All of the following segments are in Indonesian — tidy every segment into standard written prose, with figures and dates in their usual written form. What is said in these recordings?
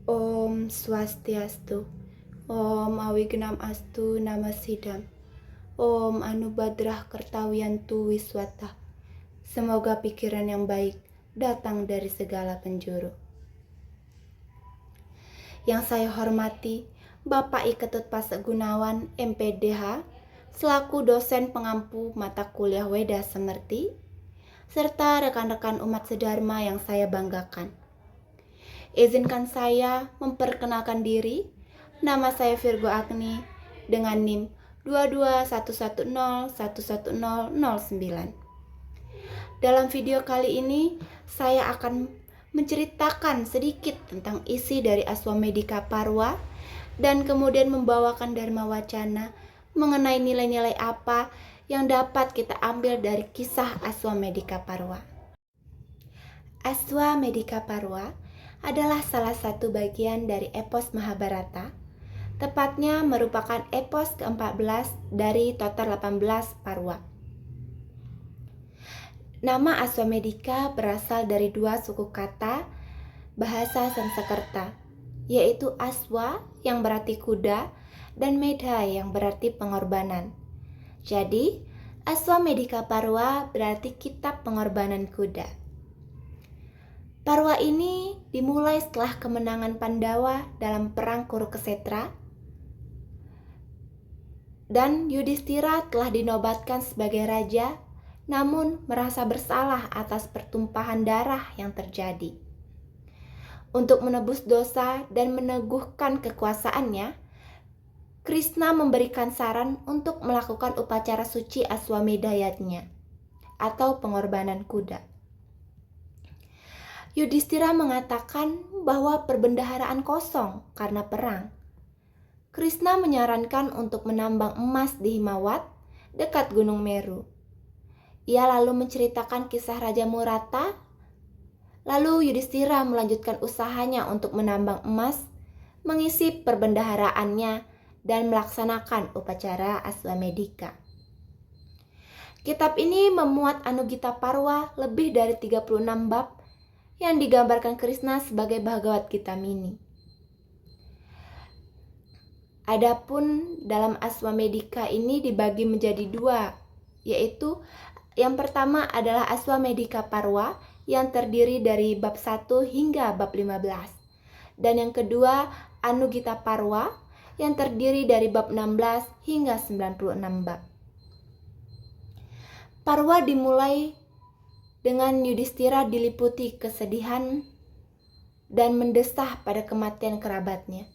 Om Swastiastu. Om Awignam Astu Namasidam. Om Anubadrah Kertawiyantu Wiswata. Semoga pikiran yang baik datang dari segala penjuru. Yang saya hormati Bapak I Ketut Pasek Gunawan, MPDH, selaku dosen pengampu mata kuliah Weda Semerti, serta rekan-rekan umat sedharma yang saya banggakan. Izinkan saya memperkenalkan diri. Nama saya Virgo Agni dengan NIM 221101109. Dalam video kali ini, saya akan menceritakan sedikit tentang isi dari Aswamedika Parwa dan kemudian membawakan Dharma Wacana mengenai nilai-nilai apa yang dapat kita ambil dari kisah Aswamedika Parwa. Aswamedika Parwa adalah salah satu bagian dari epos Mahabharata, tepatnya merupakan epos ke-14 dari total 18 Parwa. Nama Aswamedika berasal dari dua suku kata bahasa Sanskerta, yaitu Aswa yang berarti kuda dan Medha yang berarti pengorbanan. Jadi, Aswamedika Parwa berarti kitab pengorbanan kuda. Parwa ini dimulai setelah kemenangan Pandawa dalam perang Kurukshetra, dan Yudhistira telah dinobatkan sebagai raja, namun merasa bersalah atas pertumpahan darah yang terjadi. Untuk menebus dosa dan meneguhkan kekuasaannya, Krishna memberikan saran untuk melakukan upacara suci Aswamedhayatnya atau pengorbanan kuda. Yudhistira mengatakan bahwa perbendaharaan kosong karena perang. Krishna menyarankan untuk menambang emas di Himawat, dekat Gunung Meru. Ia lalu menceritakan kisah Raja Murata. Lalu Yudhistira melanjutkan usahanya untuk menambang emas, mengisi perbendaharaannya, dan melaksanakan upacara Aswamedika. Kitab ini memuat Anugita Parwa lebih dari 36 bab yang digambarkan Krishna sebagai Bhagavad Gita mini. Adapun dalam Aswamedika ini dibagi menjadi dua, yaitu yang pertama adalah Aswamedika Parwa yang terdiri dari bab 1 hingga bab 15. Dan yang kedua Anugita Parwa yang terdiri dari bab 16 hingga 96 bab. Parwa dimulai dengan Yudhistira diliputi kesedihan dan mendesah pada kematian kerabatnya.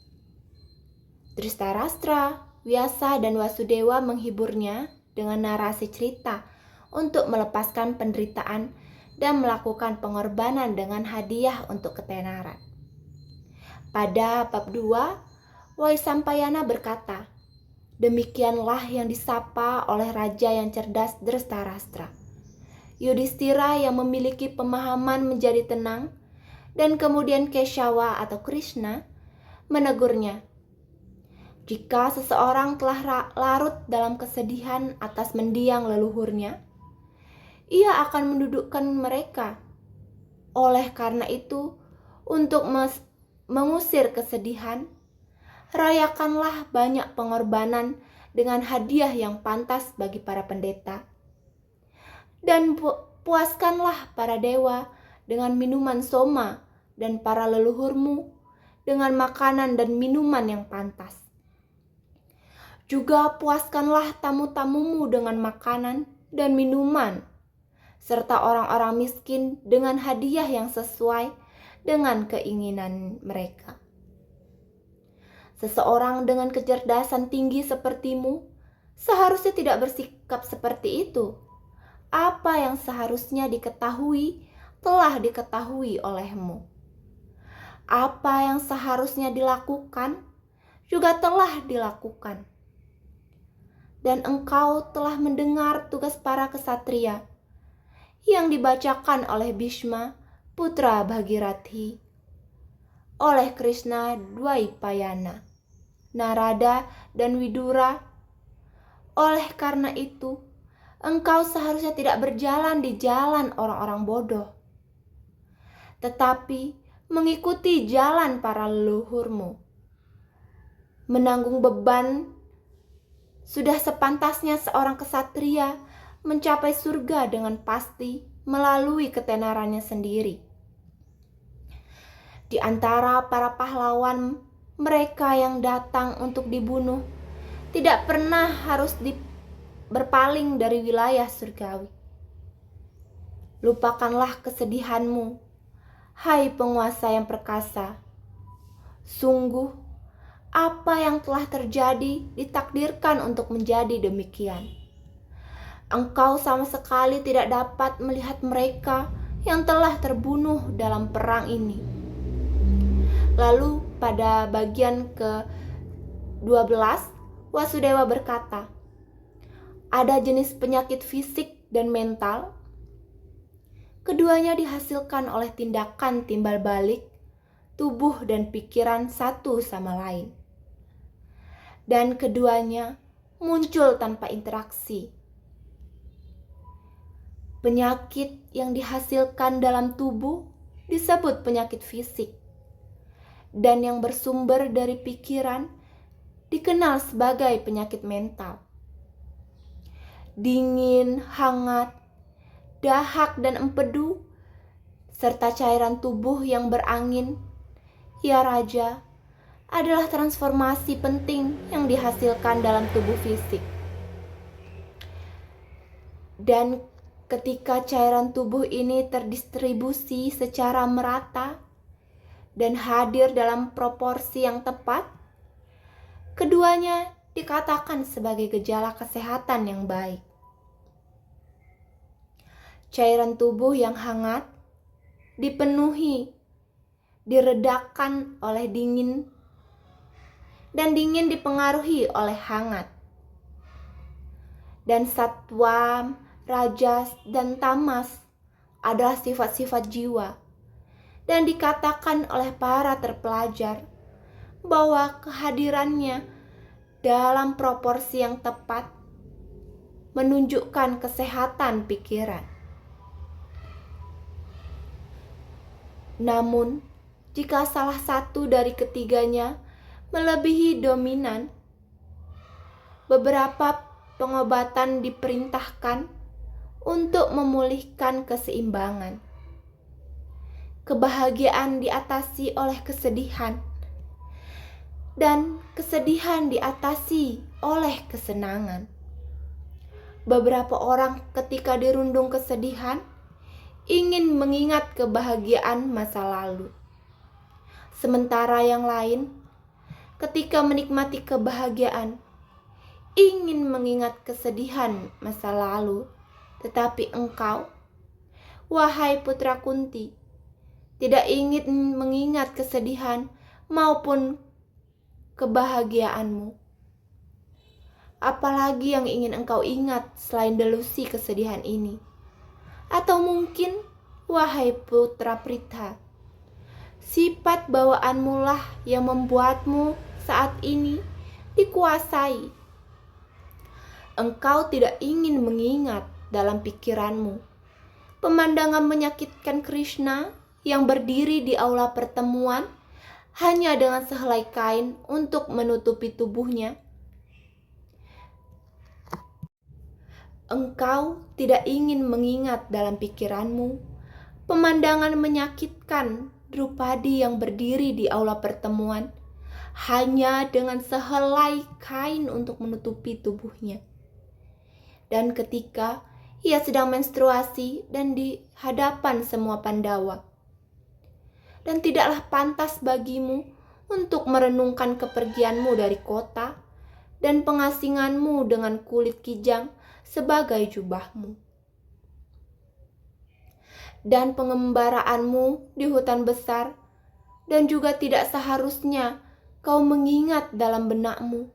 Dhritarashtra, Vyasa, dan Wasudewa menghiburnya dengan narasi cerita untuk melepaskan penderitaan dan melakukan pengorbanan dengan hadiah untuk ketenaran. Pada bab 2, Waisampayana berkata, "Demikianlah yang disapa oleh raja yang cerdas Dhritarashtra. Yudhistira yang memiliki pemahaman menjadi tenang, dan kemudian Keshawa atau Krishna menegurnya. Jika seseorang telah larut dalam kesedihan atas mendiang leluhurnya, ia akan mendudukkan mereka. Oleh karena itu, untuk mengusir kesedihan, rayakanlah banyak pengorbanan dengan hadiah yang pantas bagi para pendeta. Dan puaskanlah para dewa dengan minuman soma dan para leluhurmu dengan makanan dan minuman yang pantas. Juga puaskanlah tamu-tamumu dengan makanan dan minuman, serta orang-orang miskin dengan hadiah yang sesuai dengan keinginan mereka. Seseorang dengan kecerdasan tinggi sepertimu seharusnya tidak bersikap seperti itu. Apa yang seharusnya diketahui telah diketahui olehmu. Apa yang seharusnya dilakukan juga telah dilakukan. Dan engkau telah mendengar tugas para kesatria yang dibacakan oleh Bhishma, putra Bhagirathi, oleh Krishna Dwaipayana, Narada, dan Widura. Oleh karena itu, engkau seharusnya tidak berjalan di jalan orang-orang bodoh, tetapi mengikuti jalan para leluhurmu. Menanggung beban sudah sepantasnya seorang kesatria mencapai surga dengan pasti melalui ketenarannya sendiri. Di antara para pahlawan, mereka yang datang untuk dibunuh tidak pernah harus berpaling dari wilayah surgawi. Lupakanlah kesedihanmu, hai penguasa yang perkasa. Sungguh, apa yang telah terjadi ditakdirkan untuk menjadi demikian. Engkau sama sekali tidak dapat melihat mereka yang telah terbunuh dalam perang ini. Lalu pada bagian ke-12, Wasudewa berkata, ada jenis penyakit fisik dan mental. Keduanya dihasilkan oleh tindakan timbal balik tubuh dan pikiran satu sama lain. Dan keduanya muncul tanpa interaksi. Penyakit yang dihasilkan dalam tubuh disebut penyakit fisik. Dan yang bersumber dari pikiran dikenal sebagai penyakit mental. Dingin, hangat, dahak dan empedu, serta cairan tubuh yang berangin, ya Raja, adalah transformasi penting yang dihasilkan dalam tubuh fisik. Dan ketika cairan tubuh ini terdistribusi secara merata dan hadir dalam proporsi yang tepat, keduanya dikatakan sebagai gejala kesehatan yang baik. Cairan tubuh yang hangat dipenuhi, diredakan oleh dingin, dan dingin dipengaruhi oleh hangat. Dan satwa, rajas, dan tamas adalah sifat-sifat jiwa, dan dikatakan oleh para terpelajar bahwa kehadirannya dalam proporsi yang tepat menunjukkan kesehatan pikiran. Namun, jika salah satu dari ketiganya melebihi dominan, beberapa pengobatan diperintahkan untuk memulihkan keseimbangan. Kebahagiaan diatasi oleh kesedihan, dan kesedihan diatasi oleh kesenangan. Beberapa orang ketika dirundung kesedihan ingin mengingat kebahagiaan masa lalu. Sementara yang lain, ketika menikmati kebahagiaan, ingin mengingat kesedihan masa lalu. Tetapi engkau, wahai putra Kunti, tidak ingin mengingat kesedihan maupun kebahagiaanmu. Apalagi yang ingin engkau ingat selain delusi kesedihan ini? Atau mungkin, wahai putra Pritha, sifat bawaanmu lah yang membuatmu saat ini dikuasai. Engkau tidak ingin mengingat dalam pikiranmu pemandangan menyakitkan Krishna yang berdiri di aula pertemuan hanya dengan sehelai kain untuk menutupi tubuhnya. Engkau tidak ingin mengingat dalam pikiranmu pemandangan menyakitkan Drupadi yang berdiri di aula pertemuan hanya dengan sehelai kain untuk menutupi tubuhnya. Dan ketika ia sedang menstruasi dan di hadapan semua Pandawa. Dan tidaklah pantas bagimu untuk merenungkan kepergianmu dari kota dan pengasinganmu dengan kulit kijang sebagai jubahmu. Dan pengembaraanmu di hutan besar, dan juga tidak seharusnya kau mengingat dalam benakmu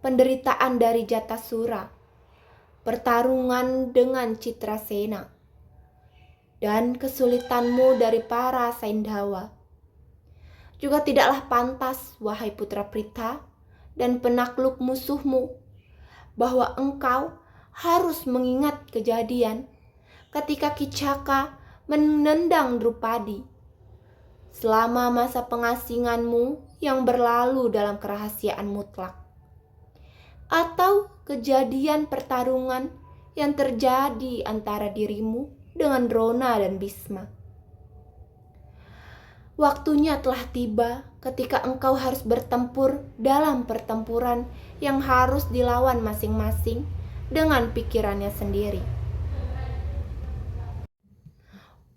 penderitaan dari Jatasura, pertarungan dengan Citrasena, dan kesulitanmu dari para Saindhawa. Juga tidaklah pantas, wahai putra Pritha dan penakluk musuhmu, bahwa engkau harus mengingat kejadian ketika Kicaka menendang Drupadi. selama masa pengasinganmu yang berlalu dalam kerahasiaan mutlak, atau kejadian pertarungan yang terjadi antara dirimu dengan Drona dan Bhisma. Waktunya telah tiba ketika engkau harus bertempur dalam pertempuran yang harus dilawan masing-masing dengan pikirannya sendiri.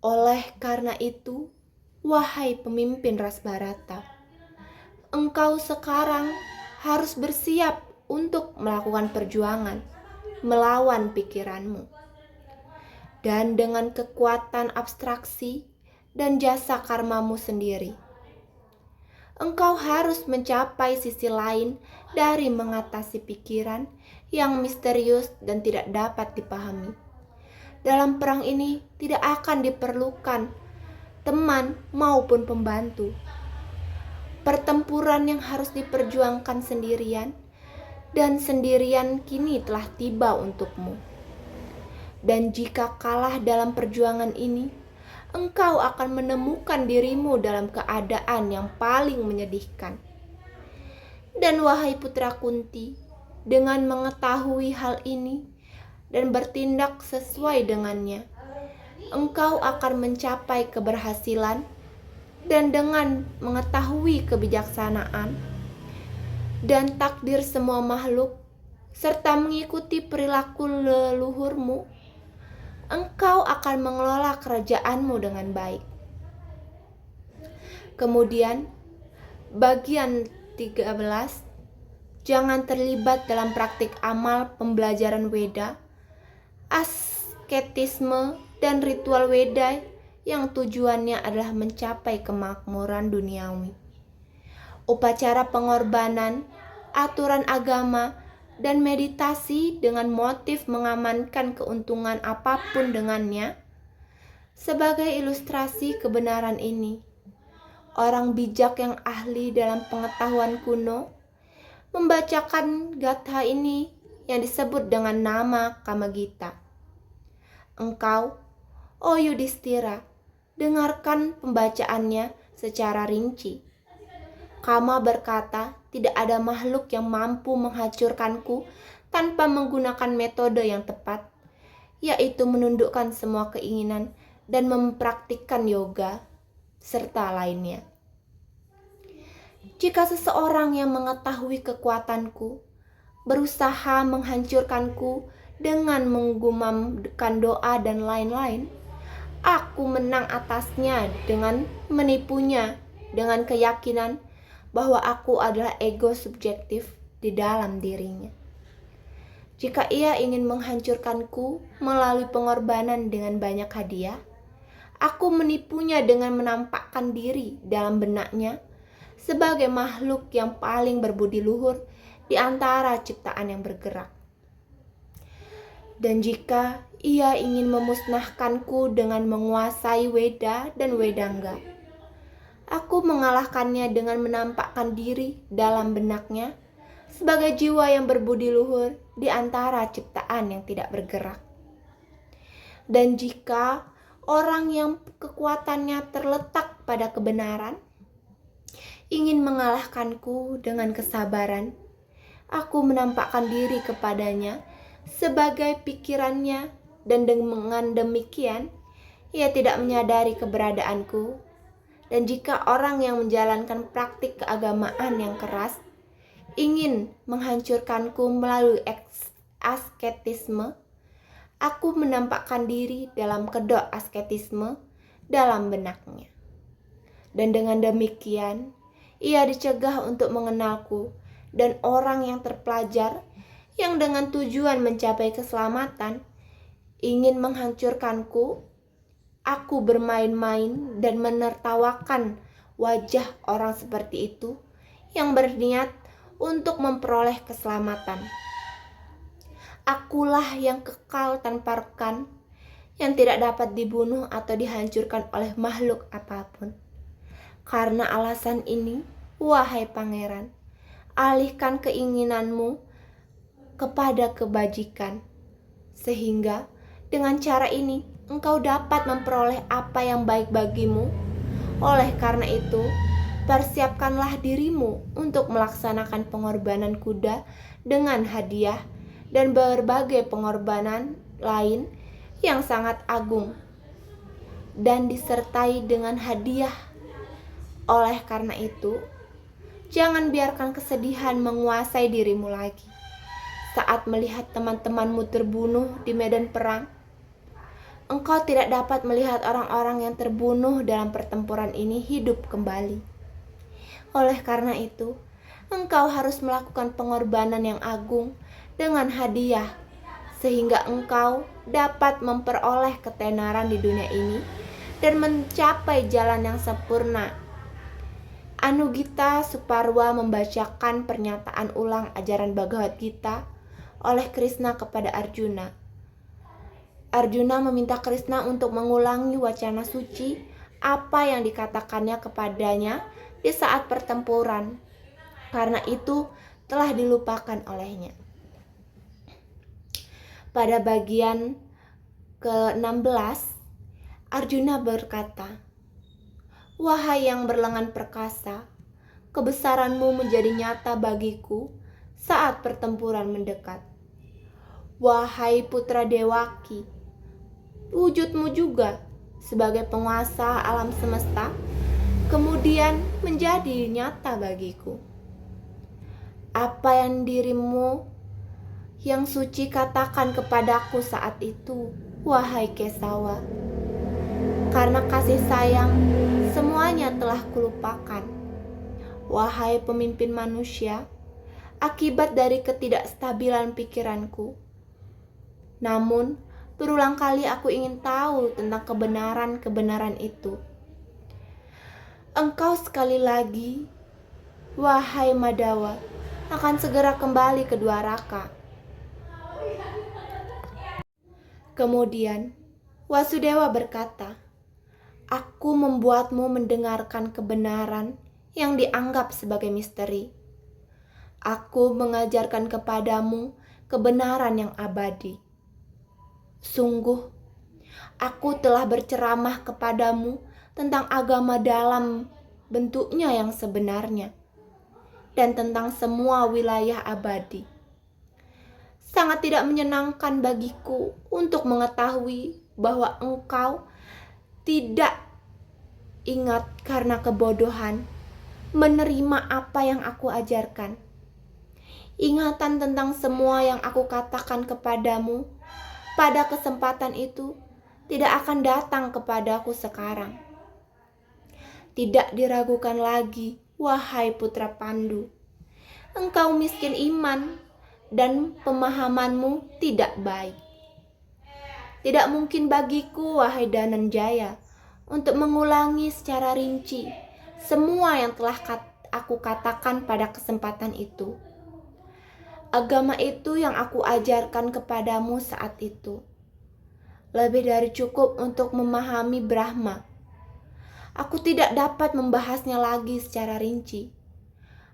Oleh karena itu, wahai pemimpin ras Bharata, engkau sekarang harus bersiap untuk melakukan perjuangan melawan pikiranmu. Dan dengan kekuatan abstraksi dan jasa karmamu sendiri, engkau harus mencapai sisi lain dari mengatasi pikiran yang misterius dan tidak dapat dipahami. Dalam perang ini tidak akan diperlukan teman maupun pembantu. Pertempuran yang harus diperjuangkan sendirian dan sendirian kini telah tiba untukmu. Dan jika kalah dalam perjuangan ini, engkau akan menemukan dirimu dalam keadaan yang paling menyedihkan. Dan wahai putra Kunti, dengan mengetahui hal ini dan bertindak sesuai dengannya, engkau akan mencapai keberhasilan. Dan dengan mengetahui kebijaksanaan dan takdir semua makhluk, serta mengikuti perilaku leluhurmu, engkau akan mengelola kerajaanmu dengan baik. Kemudian, bagian 13, jangan terlibat dalam praktik amal pembelajaran Weda, asketisme, dan ritual Weda yang tujuannya adalah mencapai kemakmuran duniawi. Upacara pengorbanan, aturan agama, dan meditasi dengan motif mengamankan keuntungan apapun dengannya. Sebagai ilustrasi kebenaran ini, orang bijak yang ahli dalam pengetahuan kuno membacakan gatha ini yang disebut dengan nama Kamagita. Engkau, oh Yudhistira, dengarkan pembacaannya secara rinci. Kama berkata, tidak ada makhluk yang mampu menghancurkanku tanpa menggunakan metode yang tepat, yaitu menundukkan semua keinginan dan mempraktikkan yoga, serta lainnya. Jika seseorang yang mengetahui kekuatanku berusaha menghancurkanku dengan menggumamkan doa dan lain-lain, aku menang atasnya dengan menipunya dengan keyakinan bahwa aku adalah ego subjektif di dalam dirinya. Jika ia ingin menghancurkanku melalui pengorbanan dengan banyak hadiah, aku menipunya dengan menampakkan diri dalam benaknya sebagai makhluk yang paling berbudi luhur di antara ciptaan yang bergerak. Dan jika ia ingin memusnahkanku dengan menguasai Weda dan Wedangga, aku mengalahkannya dengan menampakkan diri dalam benaknya sebagai jiwa yang berbudi luhur di antara ciptaan yang tidak bergerak. Dan jika orang yang kekuatannya terletak pada kebenaran ingin mengalahkanku dengan kesabaran, aku menampakkan diri kepadanya sebagai pikirannya, dan dengan demikian ia tidak menyadari keberadaanku. Dan jika orang yang menjalankan praktik keagamaan yang keras ingin menghancurkanku melalui asketisme, aku menampakkan diri dalam kedok asketisme dalam benaknya. Dan dengan demikian, ia dicegah untuk mengenalku, dan orang yang terpelajar yang dengan tujuan mencapai keselamatan ingin menghancurkanku, aku bermain-main dan menertawakan wajah orang seperti itu yang berniat untuk memperoleh keselamatan. Akulah yang kekal tanpa rekan, yang tidak dapat dibunuh atau dihancurkan oleh makhluk apapun. Karena alasan ini, wahai pangeran, alihkan keinginanmu kepada kebajikan, sehingga dengan cara ini engkau dapat memperoleh apa yang baik bagimu Oleh karena itu, persiapkanlah dirimu untuk melaksanakan pengorbanan kuda dengan hadiah dan berbagai pengorbanan lain yang sangat agung dan disertai dengan hadiah. Oleh karena itu, jangan biarkan kesedihan menguasai dirimu lagi saat melihat teman-temanmu terbunuh di medan perang. Engkau tidak dapat melihat orang-orang yang terbunuh dalam pertempuran ini hidup kembali. Oleh karena itu, engkau harus melakukan pengorbanan yang agung dengan hadiah, sehingga engkau dapat memperoleh ketenaran di dunia ini dan mencapai jalan yang sempurna. Anugita Suparwa membacakan pernyataan ulang ajaran Bhagavad Gita oleh Krishna kepada Arjuna. Arjuna meminta Krishna untuk mengulangi wacana suci apa yang dikatakannya kepadanya di saat pertempuran, karena itu telah dilupakan olehnya. Pada bagian ke-16, Arjuna berkata, "Wahai yang berlengan perkasa, kebesaranmu menjadi nyata bagiku saat pertempuran mendekat. Wahai putra Dewaki, wujudmu juga sebagai penguasa alam semesta kemudian menjadi nyata bagiku. Apa yang dirimu yang suci katakan kepadaku saat itu, wahai Kesawa? Karena kasih sayang, semuanya telah kulupakan. Wahai pemimpin manusia, akibat dari ketidakstabilan pikiranku. Namun, berulang kali aku ingin tahu tentang kebenaran-kebenaran itu. Engkau sekali lagi, wahai Madawa, akan segera kembali ke Dwaraka." Kemudian, Wasudewa berkata, "Aku membuatmu mendengarkan kebenaran yang dianggap sebagai misteri. Aku mengajarkan kepadamu kebenaran yang abadi. Sungguh, aku telah berceramah kepadamu tentang agama dalam bentuknya yang sebenarnya dan tentang semua wilayah abadi. Sangat tidak menyenangkan bagiku untuk mengetahui bahwa engkau tidak ingat karena kebodohan menerima apa yang aku ajarkan. Ingatan tentang semua yang aku katakan kepadamu pada kesempatan itu tidak akan datang kepadaku sekarang. Tidak diragukan lagi, wahai putra Pandu. Engkau miskin iman dan pemahamanmu tidak baik. Tidak mungkin bagiku, wahai Dananjaya, untuk mengulangi secara rinci semua yang telah aku katakan pada kesempatan itu. Agama itu yang aku ajarkan kepadamu saat itu lebih dari cukup untuk memahami Brahma. Aku tidak dapat membahasnya lagi secara rinci.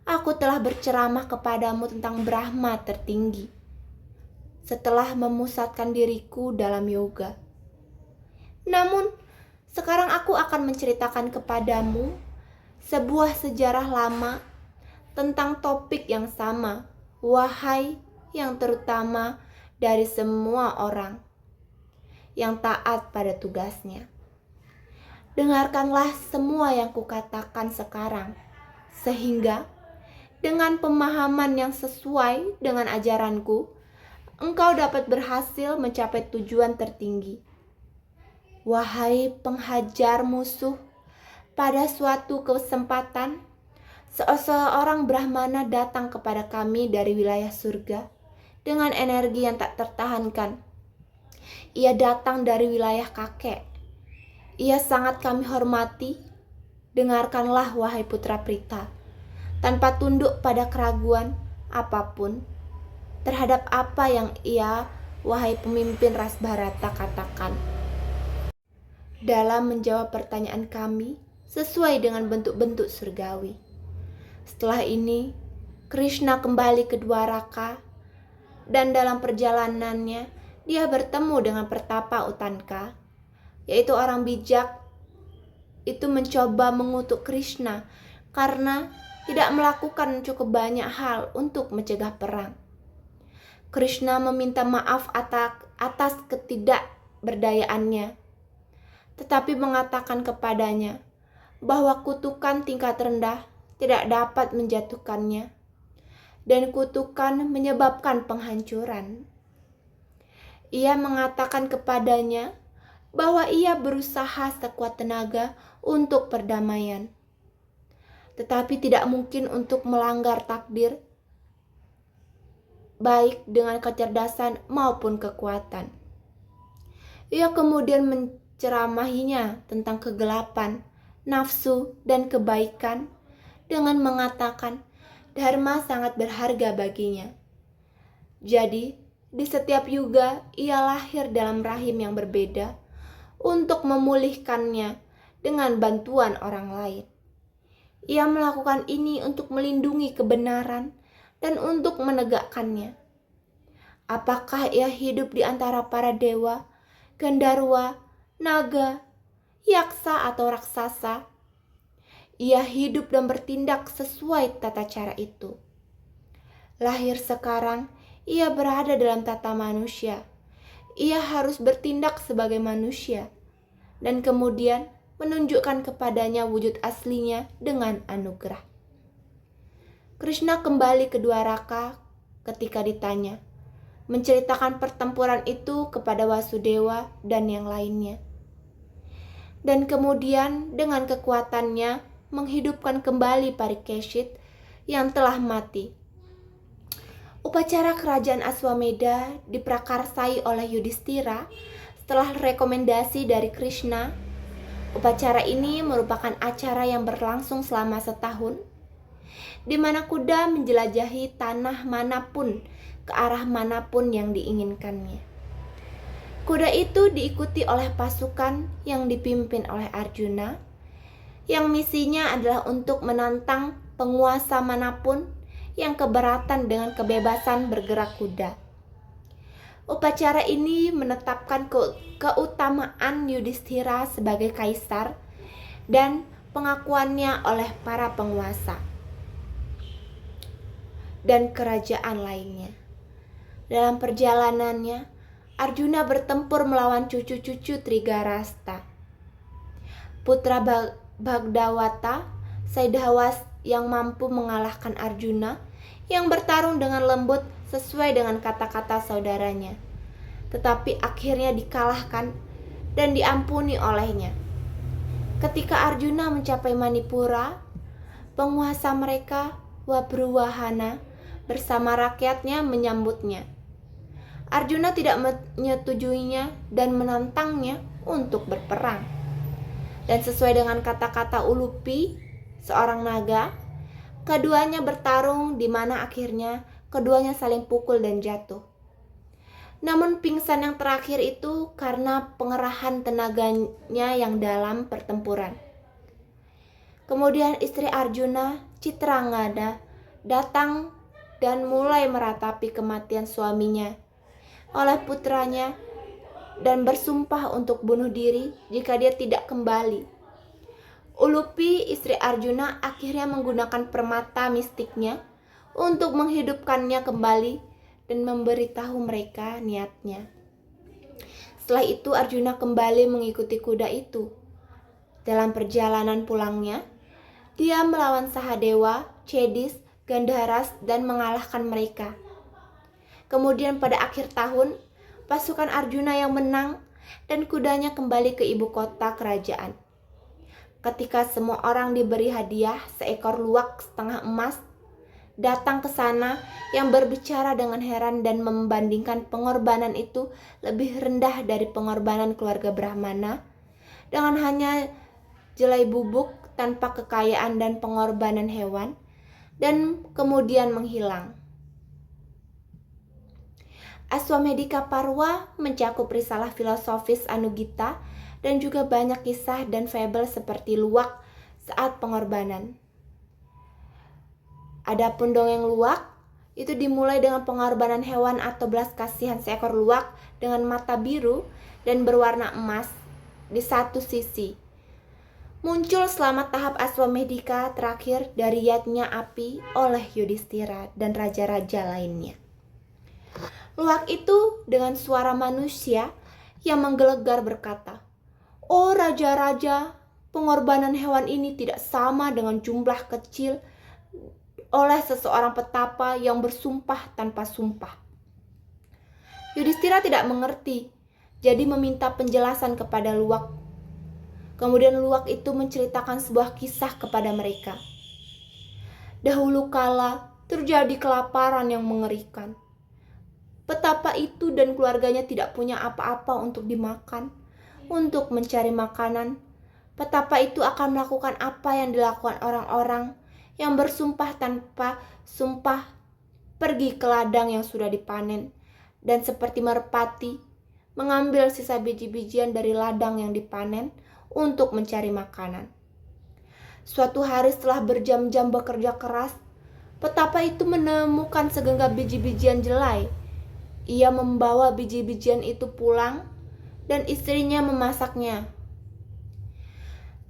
Aku telah berceramah kepadamu tentang Brahma tertinggi setelah memusatkan diriku dalam yoga. Namun, sekarang aku akan menceritakan kepadamu sebuah sejarah lama tentang topik yang sama, wahai yang terutama dari semua orang yang taat pada tugasnya. Dengarkanlah semua yang kukatakan sekarang, sehingga dengan pemahaman yang sesuai dengan ajaranku, engkau dapat berhasil mencapai tujuan tertinggi. Wahai penghajar musuh, pada suatu kesempatan, seorang Brahmana datang kepada kami dari wilayah surga dengan energi yang tak tertahankan. Ia datang dari wilayah kakek. Ia sangat kami hormati. Dengarkanlah, wahai putra Prita, tanpa tunduk pada keraguan apapun terhadap apa yang ia, wahai pemimpin ras Bharata, katakan. Dalam menjawab pertanyaan kami sesuai dengan bentuk-bentuk surgawi. Setelah ini, Krishna kembali ke Dwaraka dan dalam perjalanannya dia bertemu dengan Pertapa Utanka, yaitu orang bijak itu mencoba mengutuk Krishna karena tidak melakukan cukup banyak hal untuk mencegah perang. Krishna meminta maaf atas ketidakberdayaannya, tetapi mengatakan kepadanya bahwa kutukan tingkat rendah tidak dapat menjatuhkannya, dan kutukan menyebabkan penghancuran. Ia mengatakan kepadanya bahwa ia berusaha sekuat tenaga untuk perdamaian, tetapi tidak mungkin untuk melanggar takdir, baik dengan kecerdasan maupun kekuatan. Ia kemudian menceramahinya tentang kegelapan, nafsu, dan kebaikan dengan mengatakan dharma sangat berharga baginya. Jadi, di setiap yuga ia lahir dalam rahim yang berbeda untuk memulihkannya dengan bantuan orang lain. Ia melakukan ini untuk melindungi kebenaran dan untuk menegakkannya. Apakah ia hidup di antara para dewa, Gandharwa, naga, yaksa atau raksasa? Ia hidup dan bertindak sesuai tata cara itu. Lahir sekarang, ia berada dalam tata manusia. Ia harus bertindak sebagai manusia, dan kemudian menunjukkan kepadanya wujud aslinya dengan anugerah. Krishna kembali ke Dwaraka ketika ditanya, menceritakan pertempuran itu kepada Wasudewa dan yang lainnya. Dan kemudian dengan kekuatannya menghidupkan kembali Parikshit yang telah mati. Upacara kerajaan Aswamedha diprakarsai oleh Yudhishthira setelah rekomendasi dari Krishna. Upacara ini merupakan acara yang berlangsung selama setahun, di mana kuda menjelajahi tanah manapun ke arah manapun yang diinginkannya. Kuda itu diikuti oleh pasukan yang dipimpin oleh Arjuna, yang misinya adalah untuk menantang penguasa manapun yang keberatan dengan kebebasan bergerak kuda. Upacara ini menetapkan keutamaan Yudhishthira sebagai kaisar dan pengakuannya oleh para penguasa dan kerajaan lainnya. Dalam perjalanannya, Arjuna bertempur melawan cucu-cucu Trigarasta, putra Bhagdawata, Saidhawas yang mampu mengalahkan Arjuna yang bertarung dengan lembut sesuai dengan kata-kata saudaranya, tetapi akhirnya dikalahkan dan diampuni olehnya. Ketika Arjuna mencapai Manipura, penguasa mereka, Wabruwahana, bersama rakyatnya menyambutnya. Arjuna tidak menyetujuinya dan menantangnya untuk berperang. Dan sesuai dengan kata-kata Ulupi, seorang naga, keduanya bertarung di mana akhirnya keduanya saling pukul dan jatuh. Namun pingsan yang terakhir itu karena pengerahan tenaganya yang dalam pertempuran. Kemudian istri Arjuna, Citrangada, datang dan mulai meratapi kematian suaminya oleh putranya dan bersumpah untuk bunuh diri jika dia tidak kembali. Ulupi, istri Arjuna, akhirnya menggunakan permata mistiknya untuk menghidupkannya kembali dan memberitahu mereka niatnya. Setelah itu Arjuna kembali mengikuti kuda itu. Dalam perjalanan pulangnya, dia melawan Sahadewa, Cedis, Gandharas dan mengalahkan mereka. Kemudian pada akhir tahun, pasukan Arjuna yang menang dan kudanya kembali ke ibu kota kerajaan. Ketika semua orang diberi hadiah seekor luwak setengah emas, datang ke sana yang berbicara dengan heran dan membandingkan pengorbanan itu lebih rendah dari pengorbanan keluarga Brahmana dengan hanya jelai bubuk tanpa kekayaan dan pengorbanan hewan, dan kemudian menghilang. Aswamedika Parwa mencakup risalah filosofis Anugita dan juga banyak kisah dan fabel seperti luwak saat pengorbanan. Adapun dongeng luwak itu dimulai dengan pengorbanan hewan atau belas kasihan seekor luwak dengan mata biru dan berwarna emas di satu sisi. muncul selama tahap Aswamedika terakhir dari yatnya api oleh Yudhistira dan raja-raja lainnya. Luwak itu dengan suara manusia yang menggelegar berkata, "Oh raja-raja, pengorbanan hewan ini tidak sama dengan jumlah kecil oleh seseorang petapa yang bersumpah tanpa sumpah." Yudhistira tidak mengerti, jadi meminta penjelasan kepada Luwak. Kemudian Luwak itu menceritakan sebuah kisah kepada mereka. Dahulu kala terjadi kelaparan yang mengerikan. Petapa itu dan keluarganya tidak punya apa-apa untuk dimakan. Untuk mencari makanan, petapa itu akan melakukan apa yang dilakukan orang-orang yang bersumpah tanpa sumpah, pergi ke ladang yang sudah dipanen, dan seperti merpati, mengambil sisa biji-bijian dari ladang yang dipanen untuk mencari makanan. Suatu hari setelah berjam-jam bekerja keras, petapa itu menemukan segenggam biji-bijian jelai. Ia membawa biji-bijian itu pulang dan istrinya memasaknya.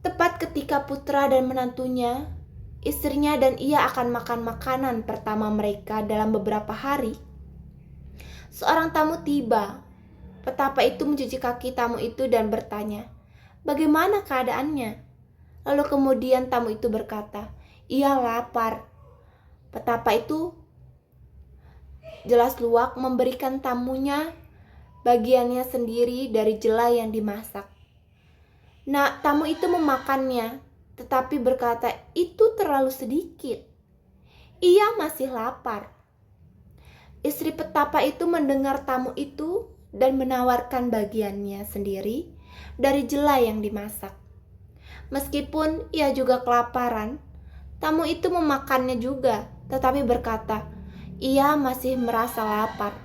Tepat ketika putra dan menantunya, istrinya dan ia akan makan makanan pertama mereka dalam beberapa hari, seorang tamu tiba. Petapa itu mencuci kaki tamu itu dan bertanya, "Bagaimana keadaannya?" Lalu kemudian tamu itu berkata, "Ia lapar." Petapa itu jelas Luwak memberikan tamunya bagiannya sendiri dari jelai yang dimasak. Nah, tamu itu memakannya, tetapi berkata, "Itu terlalu sedikit. Ia masih lapar." Istri petapa itu mendengar tamu itu dan menawarkan bagiannya sendiri dari jelai yang dimasak. Meskipun ia juga kelaparan, tamu itu memakannya juga, tetapi berkata, ia masih merasa lapar.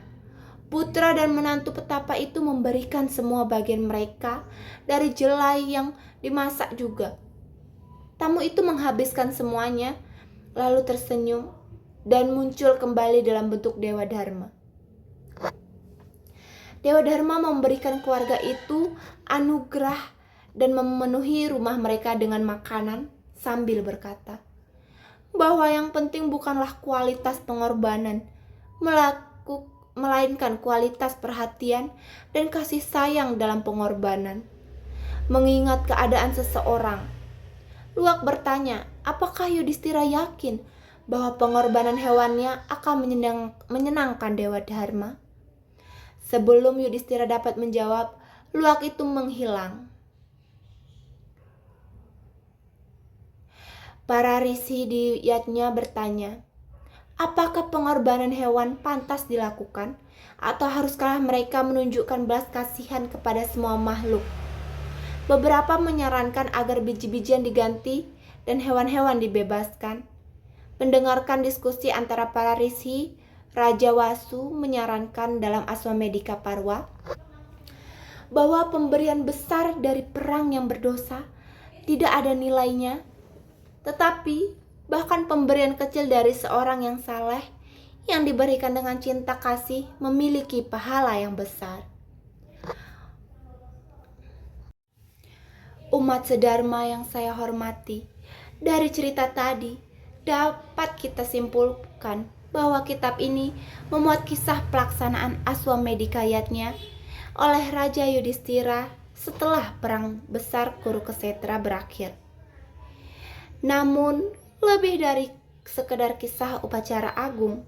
Putra dan menantu petapa itu memberikan semua bagian mereka dari jelai yang dimasak juga. Tamu itu menghabiskan semuanya, lalu tersenyum dan muncul kembali dalam bentuk Dewa Dharma. Dewa Dharma memberikan keluarga itu anugerah dan memenuhi rumah mereka dengan makanan sambil berkata bahwa yang penting bukanlah kualitas pengorbanan, melainkan kualitas perhatian dan kasih sayang dalam pengorbanan. Mengingat keadaan seseorang, Luwak bertanya, apakah Yudhistira yakin bahwa pengorbanan hewannya akan menyenangkan Dewa Dharma? Sebelum Yudhistira dapat menjawab, Luwak itu menghilang. Para risi di yatnya bertanya, apakah pengorbanan hewan pantas dilakukan? Atau haruskah mereka menunjukkan belas kasihan kepada semua makhluk? Beberapa menyarankan agar biji-bijian diganti dan hewan-hewan dibebaskan. Mendengarkan diskusi antara para risi, Raja Wasu menyarankan dalam Aswamedika Parwa bahwa pemberian besar dari perang yang berdosa tidak ada nilainya, tetapi bahkan pemberian kecil dari seorang yang saleh yang diberikan dengan cinta kasih memiliki pahala yang besar. Umat sedharma yang saya hormati, dari cerita tadi dapat kita simpulkan bahwa kitab ini memuat kisah pelaksanaan Aswamedika yatnya oleh Raja Yudhistira setelah perang besar Kurukshetra berakhir. Namun, lebih dari sekedar kisah upacara agung,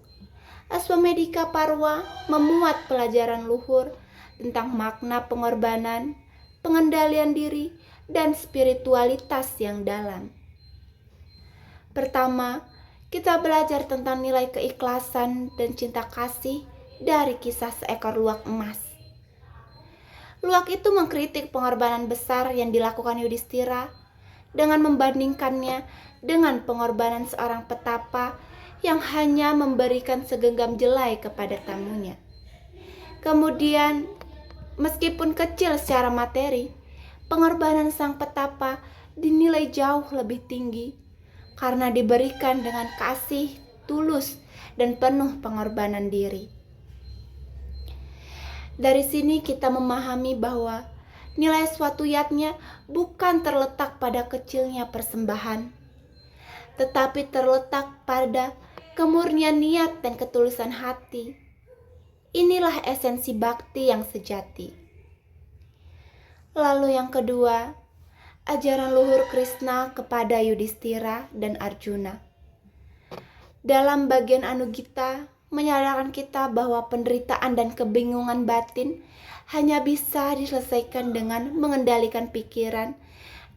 Aswamedika Parwa memuat pelajaran luhur tentang makna pengorbanan, pengendalian diri, dan spiritualitas yang dalam. Pertama, kita belajar tentang nilai keikhlasan dan cinta kasih dari kisah seekor luwak emas. Luwak itu mengkritik pengorbanan besar yang dilakukan Yudhistira dengan membandingkannya dengan pengorbanan seorang petapa yang hanya memberikan segenggam jelai kepada tamunya. Kemudian, meskipun kecil secara materi, pengorbanan sang petapa dinilai jauh lebih tinggi karena diberikan dengan kasih tulus dan penuh pengorbanan diri. Dari sini kita memahami bahwa Nilai suatu yatnya bukan terletak pada kecilnya persembahan, tetapi terletak pada kemurnian niat dan ketulusan hati. Inilah esensi bakti yang sejati. Lalu yang kedua, ajaran luhur Krishna kepada Yudhistira dan Arjuna. Dalam bagian Anugita, menyadarkan kita bahwa penderitaan dan kebingungan batin hanya bisa diselesaikan dengan mengendalikan pikiran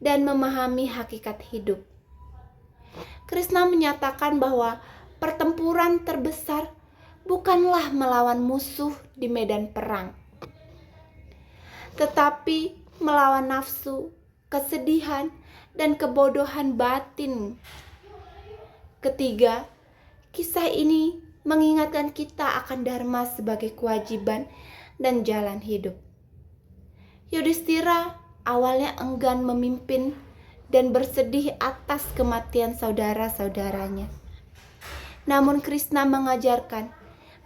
dan memahami hakikat hidup. Krishna menyatakan bahwa pertempuran terbesar bukanlah melawan musuh di medan perang, tetapi melawan nafsu, kesedihan, dan kebodohan batin. Ketiga, kisah ini mengingatkan kita akan dharma sebagai kewajiban dan jalan hidup. Yudhistira awalnya enggan memimpin dan bersedih atas kematian saudara-saudaranya. Namun Krishna mengajarkan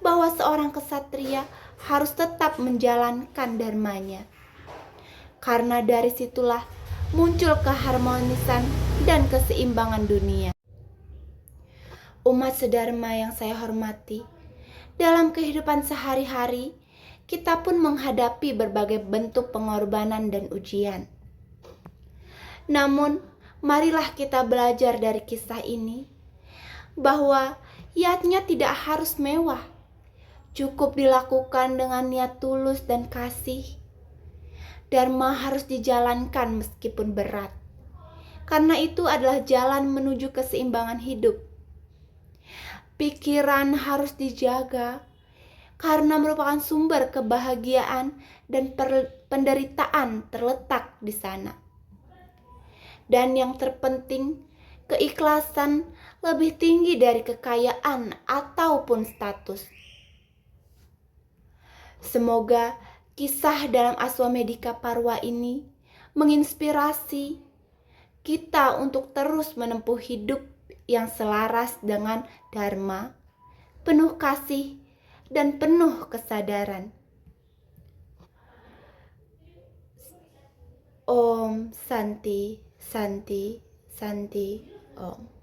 bahwa seorang ksatria harus tetap menjalankan dharmanya. Karena dari situlah muncul keharmonisan dan keseimbangan dunia. Umat sedharma yang saya hormati, dalam kehidupan sehari-hari, kita pun menghadapi berbagai bentuk pengorbanan dan ujian. Namun, marilah kita belajar dari kisah ini, bahwa yatnya tidak harus mewah, cukup dilakukan dengan niat tulus dan kasih. Dharma harus dijalankan meskipun berat, karena itu adalah jalan menuju keseimbangan hidup. Pikiran harus dijaga, karena merupakan sumber kebahagiaan dan penderitaan terletak di sana. Dan yang terpenting, keikhlasan lebih tinggi dari kekayaan ataupun status. Semoga kisah dalam Aswamedika Parwa ini menginspirasi kita untuk terus menempuh hidup yang selaras dengan dharma, penuh kasih, dan penuh kesadaran. Om Santi, Santi, Santi, Om.